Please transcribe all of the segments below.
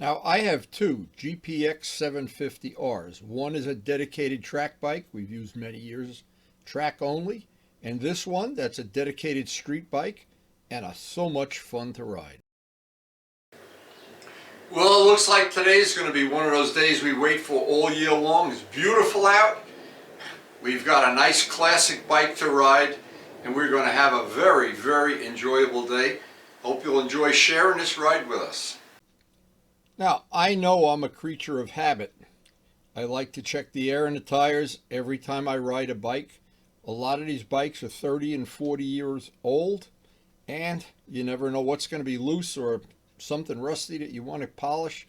Now I have two Gpx750Rs. One is a dedicated track bike we've used many years, track only, and this one that's a dedicated street bike and so much fun to ride. Well, it looks like today's going to be one of those days we wait for all year long. It's beautiful out. We've got a nice classic bike to ride, and we're going to have a very, very enjoyable day. Hope you'll enjoy sharing this ride with us. Now, I know I'm a creature of habit. I like to check the air in the tires every time I ride a bike. A lot of these bikes are 30 and 40 years old, and you never know what's going to be loose or something rusty that you want to polish.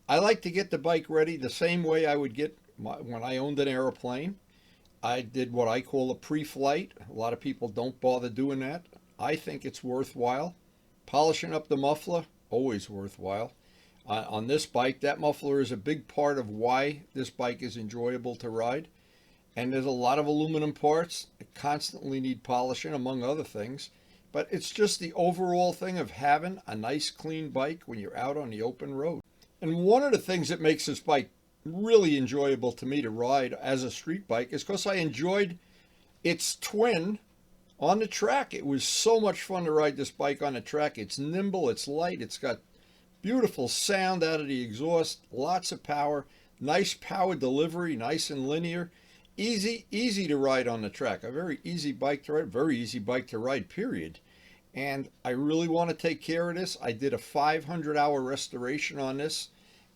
I like to get the bike ready the same way I would get when I owned an airplane. I did what I call a pre-flight. A lot of people don't bother doing that. I think it's worthwhile. Polishing up the muffler, always worthwhile. On this bike, that muffler is a big part of why this bike is enjoyable to ride. And there's a lot of aluminum parts that constantly need polishing, among other things. But it's just the overall thing of having a nice clean bike when you're out on the open road. And one of the things that makes this bike really enjoyable to me to ride as a street bike is because I enjoyed its twin on the track. It was so much fun to ride this bike on the track. It's nimble, it's light, it's got beautiful sound out of the exhaust, lots of power, nice power delivery, nice and linear, easy to ride on the track. A very easy bike to ride, very easy bike to ride, period. And I really want to take care of this. I did a 500-hour restoration on this,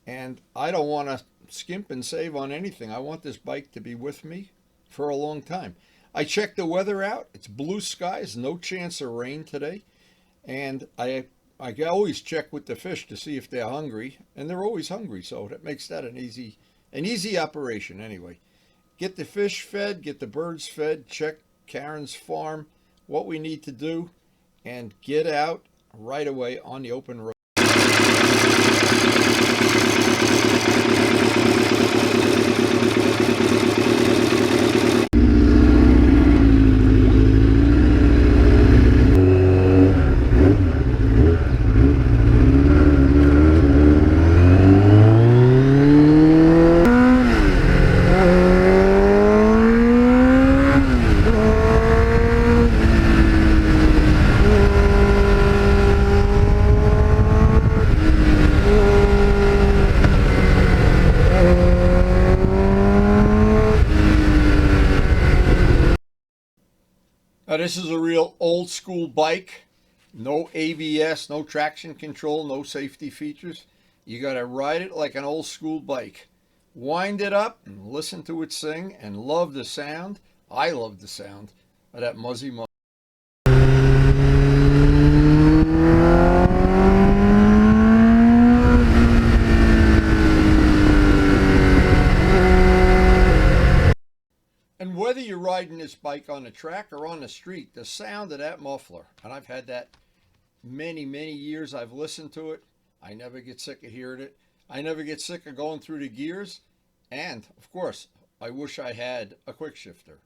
and I don't want to skimp and save on anything. I want this bike to be with me for a long time. I checked the weather out. It's blue skies, no chance of rain today. And I always check with the fish to see if they're hungry, and they're always hungry, so that makes that an easy operation anyway. Get the fish fed, get the birds fed, check Karen's farm, what we need to do, and get out right away on the open road. Now this is a real old school bike. No ABS, no traction control, no safety features. You got to ride it like an old school bike. Wind it up and listen to it sing and love the sound. I love the sound of that Muzzy Muffler. And whether you're riding this bike on the track or on the street, the sound of that muffler, and I've had that many years. I've listened to it. I never get sick of hearing it. I never get sick of going through the gears. And, of course, I wish I had a quick shifter.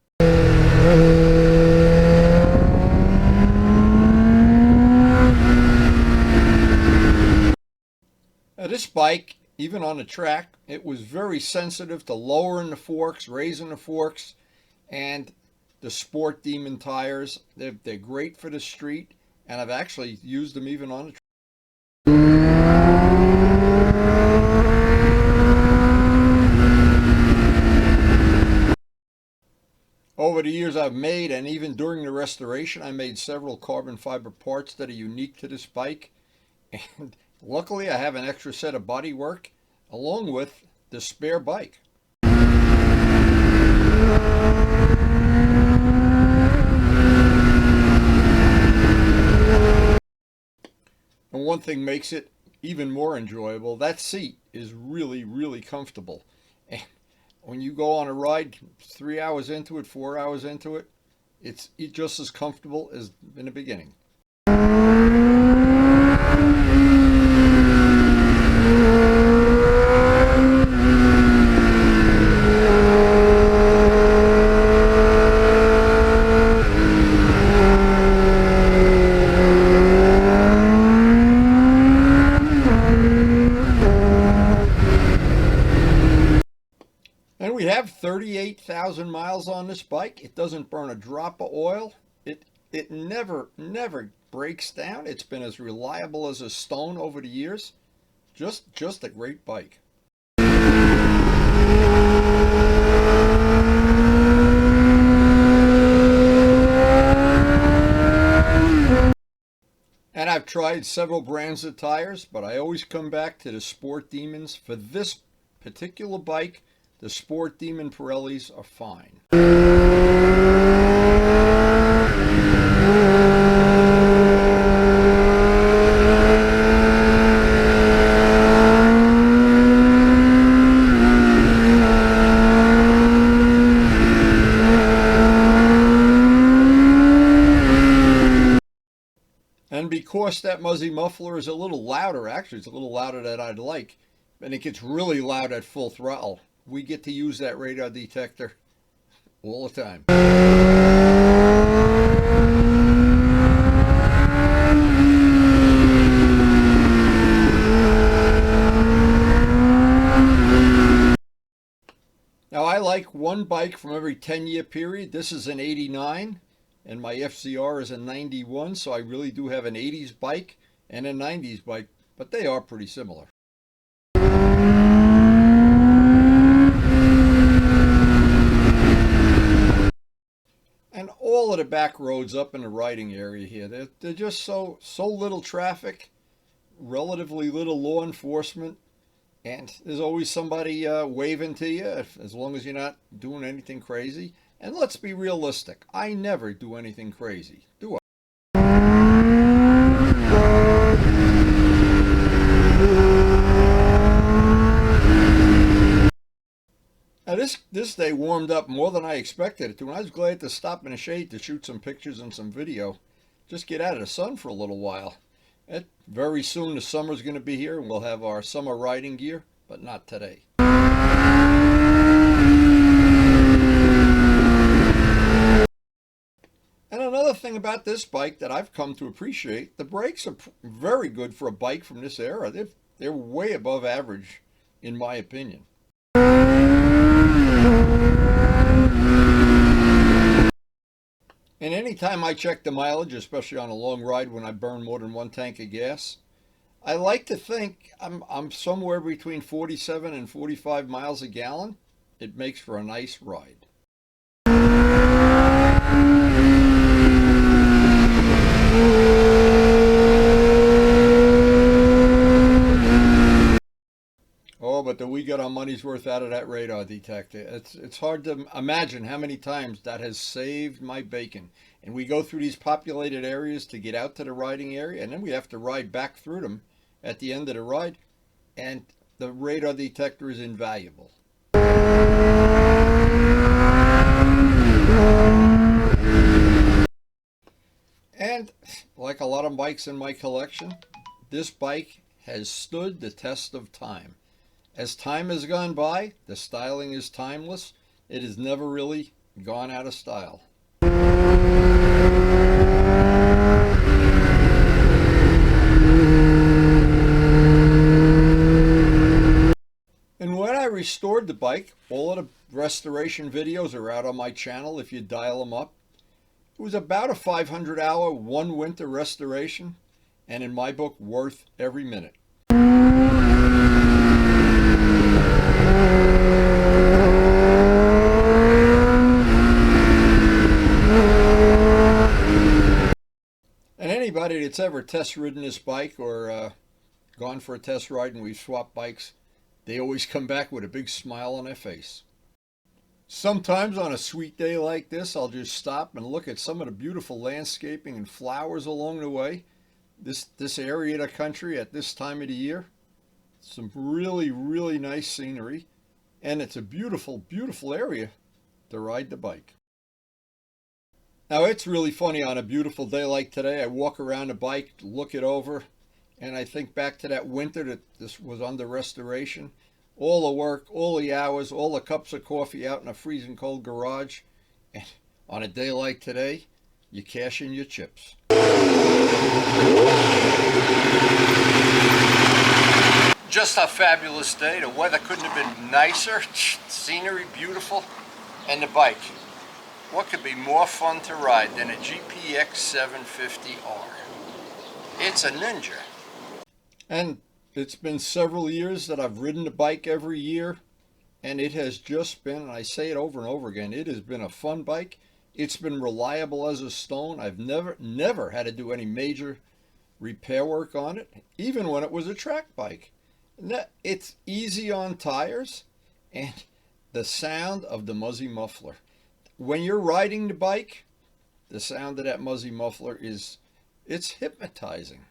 Now, this bike, even on the track, it was very sensitive to lowering the forks, raising the forks, and the Sport Demon tires. They're great for the street, and I've actually used them even on the track. Over the years I've made, and even during the restoration, I made several carbon fiber parts that are unique to this bike. And luckily I have an extra set of body work along with the spare bike. And one thing makes it even more enjoyable. That seat is really comfortable. And when you go on a ride 3 hours into it, 4 hours into it, it's just as comfortable as in the beginning. we have 38,000 miles on this bike. It doesn't burn a drop of oil. It never breaks down. It's been as reliable as a stone over the years. Just a great bike. And I've tried several brands of tires, but I always come back to the Sport Demons. For this particular bike, the Sport Demon Pirellis are fine. And because that Muzzy Muffler is a little louder, actually it's a little louder than I'd like, and it gets really loud at full throttle, we get to use that radar detector all the time. Now I like one bike from every 10-year period. This is an 89. And my FZR is a 91, so I really do have an 80s bike and a 90s bike, but they are pretty similar. And all of the back roads up in the riding area here, they're just so little traffic, relatively little law enforcement, and there's always somebody waving to you as long as you're not doing anything crazy. And let's be realistic, I never do anything crazy, do I? Now this day warmed up more than I expected it to, and I was glad to stop in the shade to shoot some pictures and some video. Just get out of the sun for a little while. And very soon the summer's going to be here, and we'll have our summer riding gear, but not today. And another thing about this bike that I've come to appreciate, the brakes are very good for a bike from this era. They're way above average, in my opinion. And anytime I check the mileage, especially on a long ride when I burn more than one tank of gas, I like to think I'm somewhere between 47 and 45 miles a gallon. It makes for a nice ride. Oh, but we got our money's worth out of that radar detector. It's hard to imagine how many times that has saved my bacon. And we go through these populated areas to get out to the riding area, and then we have to ride back through them at the end of the ride, and the radar detector is invaluable. And like a lot of bikes in my collection, this bike has stood the test of time. As time has gone by, the styling is timeless. It has never really gone out of style. And when I restored the bike, all of the restoration videos are out on my channel if you dial them up. It was about a 500-hour, one winter restoration, and in my book, worth every minute. And anybody that's ever test ridden this bike or gone for a test ride and we've swapped bikes, they always come back with a big smile on their face. Sometimes on a sweet day like this, I'll just stop and look at some of the beautiful landscaping and flowers along the way. This area of the country at this time of the year, some really, really nice scenery, and it's a beautiful, beautiful area to ride the bike. Now it's really funny on a beautiful day like today, I walk around the bike, look it over, and I think back to that winter that this was under restoration. All the work, all the hours, all the cups of coffee out in a freezing cold garage. And on a day like today, you cash in your chips. Just a fabulous day. The weather couldn't have been nicer. Scenery beautiful. And the bike. What could be more fun to ride than a Gpx750R? It's a ninja. And it's been several years that I've ridden the bike every year. And it has just been, and I say it over and over again, it has been a fun bike. It's been reliable as a stone. I've never had to do any major repair work on it, even when it was a track bike. It's easy on tires, and the sound of the Muzzy Muffler. When you're riding the bike, the sound of that Muzzy Muffler it's hypnotizing.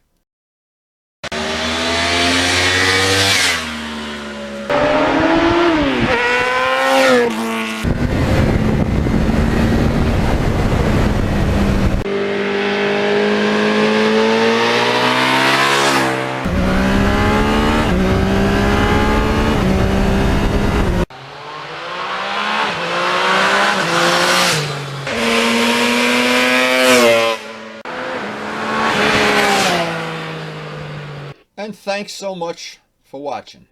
And thanks so much for watching.